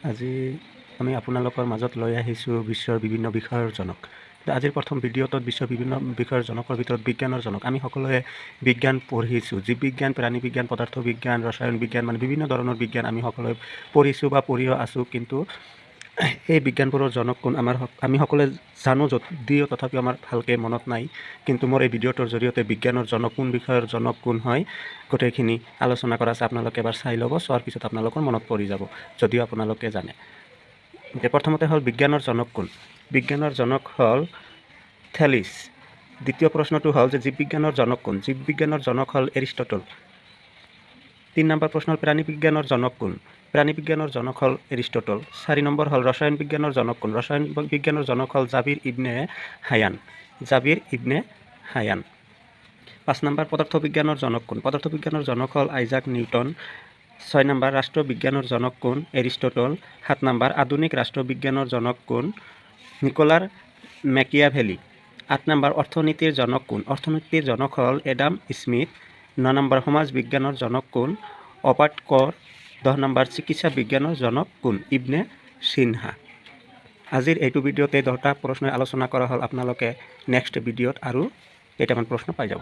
আজি আমি আপোনালোকৰ মাজত লৈ আহিছোঁ বিশ্বৰ বিভিন্ন বিষয়ৰ জনক। আজিৰ প্ৰথম ভিডিঅ'টোত বিশ্বৰ বিভিন্ন বিষয়ৰ জনকৰ ভিতৰত বিজ্ঞানৰ জনক। আমি সকলোৱে বিজ্ঞান পঢ়িছোঁ, জীৱ বিজ্ঞান, প্ৰাণী বিজ্ঞান, পদাৰ্থ বিজ্ঞান, ৰসায়ন বিজ্ঞান, মানে বিভিন্ন ধৰণৰ বিজ্ঞান আমি সকলোৱে পঢ়িছোঁ বা পঢ়িও আছোঁ। কিন্তু এই বিজ্ঞানবোৰৰ জনক কোন আমি সকলোৱে জানো, যদিও তথাপিও আমাৰ ভালকৈ মনত নাই। কিন্তু মোৰ এই ভিডিঅ'টোৰ জৰিয়তে বিজ্ঞানৰ জনক কোন, বিষয়ৰ জনক কোন হয়, গোটেইখিনি আলোচনা কৰা আছে। আপোনালোকে এবাৰ চাই ল'ব, চোৱাৰ পিছত আপোনালোকৰ মনত পৰি যাব, যদিও আপোনালোকে জানে। প্ৰথমতে হ'ল বিজ্ঞানৰ জনক কোন? বিজ্ঞানৰ জনক হ'ল থেলিছ। দ্বিতীয় প্ৰশ্নটো হ'ল যে জীৱবিজ্ঞানৰ জনক কোন? জীৱবিজ্ঞানৰ জনক হ'ল এৰিষ্টটল। 3 নম্বৰ প্ৰশ্ন হ'ল প্ৰাণী বিজ্ঞানৰ জনক কোন? প্ৰাণী বিজ্ঞানৰ জনক হ'ল এৰিষ্টটল। 4 নম্বৰ হ'ল ৰসায়ন বিজ্ঞানৰ জনক কোন? ৰসায়ন বিজ্ঞানৰ জনক হ'ল জাবিৰ ইবনে হায়ান। জাবিৰ ইবনে হায়ান। 5 নম্বৰ পদাৰ্থ বিজ্ঞানৰ জনক কোন? পদাৰ্থ বিজ্ঞানৰ জনক হ'ল আইজাক নিউটন। 6 নম্বৰ ৰাষ্ট্ৰবিজ্ঞানৰ জনক কোন? এৰিষ্টটল। 7 নম্বৰ আধুনিক ৰাষ্ট্ৰবিজ্ঞানৰ জনক কোন? Nicolas Machiavelli. 8 নম্বৰ অৰ্থনীতিৰ জনক কোন? অৰ্থনীতিৰ জনক হ'ল এডাম স্মিথ। 9 নম্বৰ সমাজ বিজ্ঞানৰ জনক কোন? অবাৰ্ট কৰ। 10 নম্বৰ চিকিৎসা বিজ্ঞানৰ জনক কোন? ইবনে সিনহা। আজিৰ এইটো ভিডিঅ'তে 10টা প্ৰশ্ন আলোচনা কৰা হ'ল। আপোনালোকে নেক্সট ভিডিঅ'ত আৰু কেইটামান প্ৰশ্ন পাই যাব।